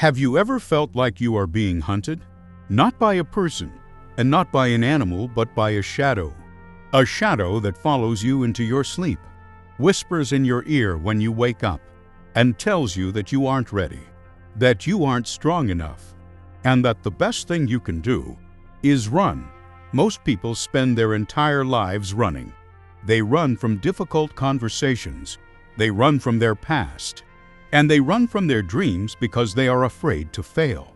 Have you ever felt like you are being hunted? Not by a person, and not by an animal, but by a shadow. A shadow that follows you into your sleep, whispers in your ear when you wake up, and tells you that you aren't ready, that you aren't strong enough, and that the best thing you can do is run. Most people spend their entire lives running. They run from difficult conversations. They run from their past. And they run from their dreams because they are afraid to fail.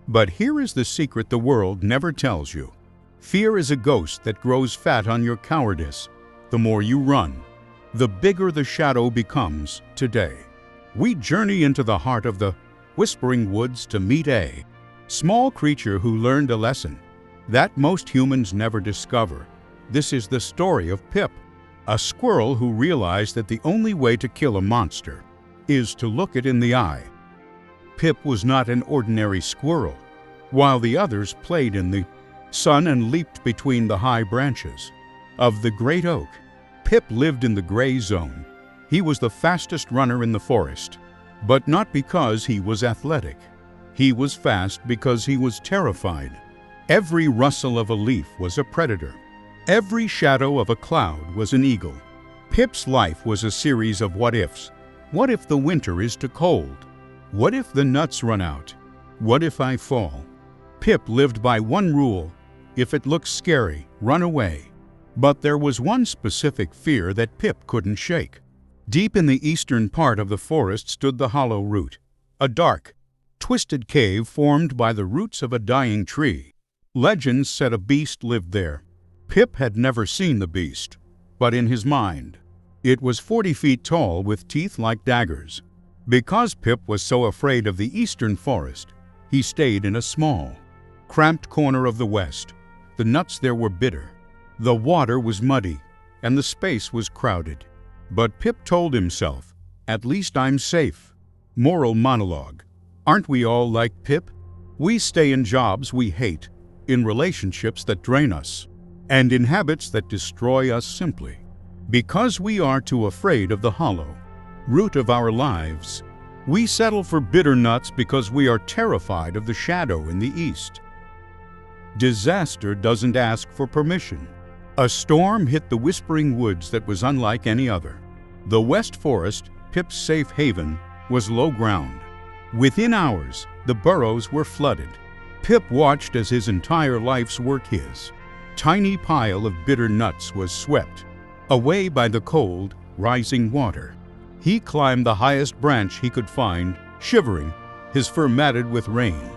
But here is the secret the world never tells you. Fear is a ghost that grows fat on your cowardice. The more you run, the bigger the shadow becomes today. We journey into the heart of the whispering woods to meet a small creature who learned a lesson that most humans never discover. This is the story of Pip, a squirrel who realized that the only way to kill a monster is to look it in the eye. Pip was not an ordinary squirrel. While the others played in the sun and leaped between the high branches of the great oak, Pip lived in the gray zone. He was the fastest runner in the forest, but not because he was athletic. He was fast because he was terrified. Every rustle of a leaf was a predator. Every shadow of a cloud was an eagle. Pip's life was a series of what-ifs. What if the winter is too cold? What if the nuts run out? What if I fall? Pip lived by one rule: if it looks scary, run away. But there was one specific fear that Pip couldn't shake. Deep in the eastern part of the forest stood the Hollow Root, a dark, twisted cave formed by the roots of a dying tree. Legends said a beast lived there. Pip had never seen the beast, but in his mind, it was 40 feet tall with teeth like daggers. Because Pip was so afraid of the eastern forest, he stayed in a small, cramped corner of the west. The nuts there were bitter, the water was muddy, and the space was crowded. But Pip told himself, "At least I'm safe." Moral monologue. Aren't we all like Pip? We stay in jobs we hate, in relationships that drain us, and in habits that destroy us simply because we are too afraid of the hollow root of our lives. We settle for bitter nuts because we are terrified of the shadow in the east. Disaster doesn't ask for permission. A storm hit the whispering woods that was unlike any other. The West Forest, Pip's safe haven, was low ground. Within hours, the burrows were flooded. Pip watched as his entire life's work, his tiny pile of bitter nuts, was swept away by the cold, rising water. He climbed the highest branch he could find, shivering, his fur matted with rain.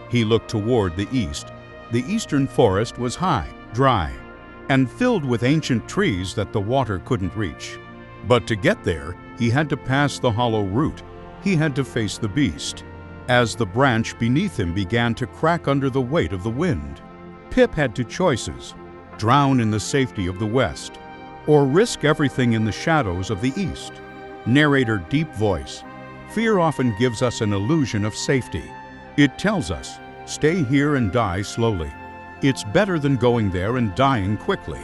He looked toward the east. The eastern forest was high, dry, and filled with ancient trees that the water couldn't reach. But to get there, he had to pass the hollow root. He had to face the beast. As the branch beneath him began to crack under the weight of the wind, Pip had two choices: drown in the safety of the west, or risk everything in the shadows of the east. Narrator deep voice. Fear often gives us an illusion of safety. It tells us, stay here and die slowly. It's better than going there and dying quickly.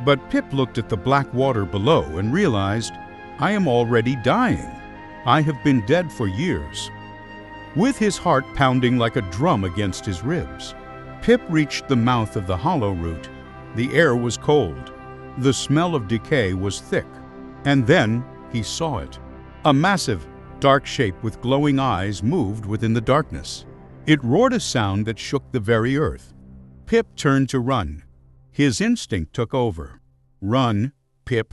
But Pip looked at the black water below and realized, I am already dying. I have been dead for years. With his heart pounding like a drum against his ribs, Pip reached the mouth of the hollow root. The air was cold. The smell of decay was thick. And then he saw it. A massive, dark shape with glowing eyes moved within the darkness. It roared a sound that shook the very earth. Pip turned to run. His instinct took over. Run, Pip.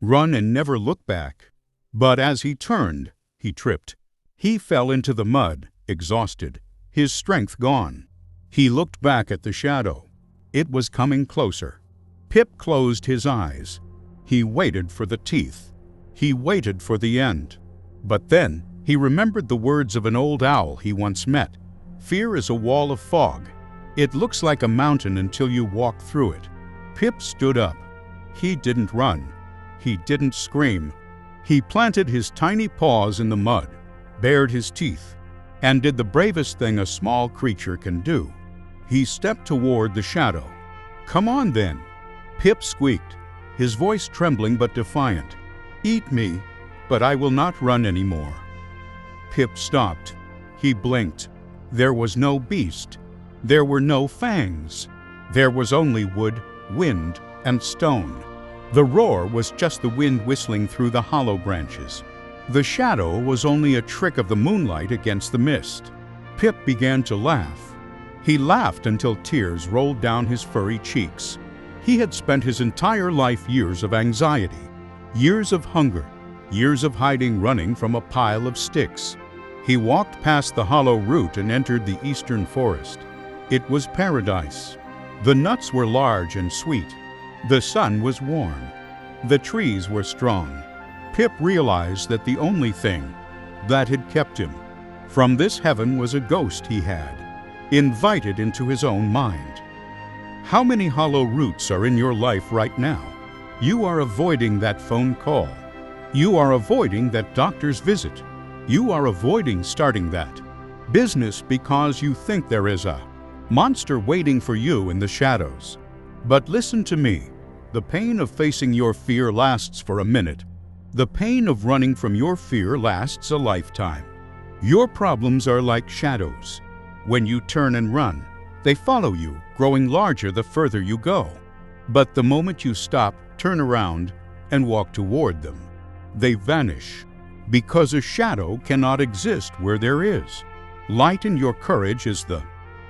Run and never look back. But as he turned, he tripped. He fell into the mud, exhausted, his strength gone. He looked back at the shadow. It was coming closer. Pip closed his eyes. He waited for the teeth. He waited for the end. But then he remembered the words of an old owl he once met. Fear is a wall of fog. It looks like a mountain until you walk through it. Pip stood up. He didn't run. He didn't scream. He planted his tiny paws in the mud, bared his teeth, and did the bravest thing a small creature can do. He stepped toward the shadow. Come on then. Pip squeaked, his voice trembling but defiant. Eat me, but I will not run anymore. Pip stopped. He blinked. There was no beast. There were no fangs. There was only wood, wind, and stone. The roar was just the wind whistling through the hollow branches. The shadow was only a trick of the moonlight against the mist. Pip began to laugh. He laughed until tears rolled down his furry cheeks. He had spent his entire life years of anxiety, years of hunger, years of hiding running from a pile of sticks. He walked past the hollow root and entered the eastern forest. It was paradise. The nuts were large and sweet. The sun was warm. The trees were strong. Pip realized that the only thing that had kept him from this heaven was a ghost he had invited into his own mind. How many hollow roots are in your life right now? You are avoiding that phone call. You are avoiding that doctor's visit. You are avoiding starting that business because you think there is a monster waiting for you in the shadows. But listen to me. The pain of facing your fear lasts for a minute. The pain of running from your fear lasts a lifetime. Your problems are like shadows. When you turn and run, they follow you, growing larger the further you go. But the moment you stop, turn around, and walk toward them, they vanish. Because a shadow cannot exist where there is light, and your courage is the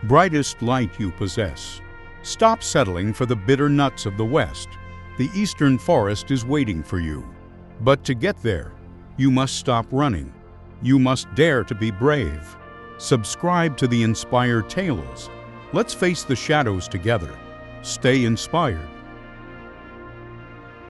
brightest light you possess. Stop settling for the bitter nuts of the West. The eastern forest is waiting for you. But to get there, you must stop running. You must dare to be brave. Subscribe to the Inspired Tales. Let's face the shadows together. Stay inspired.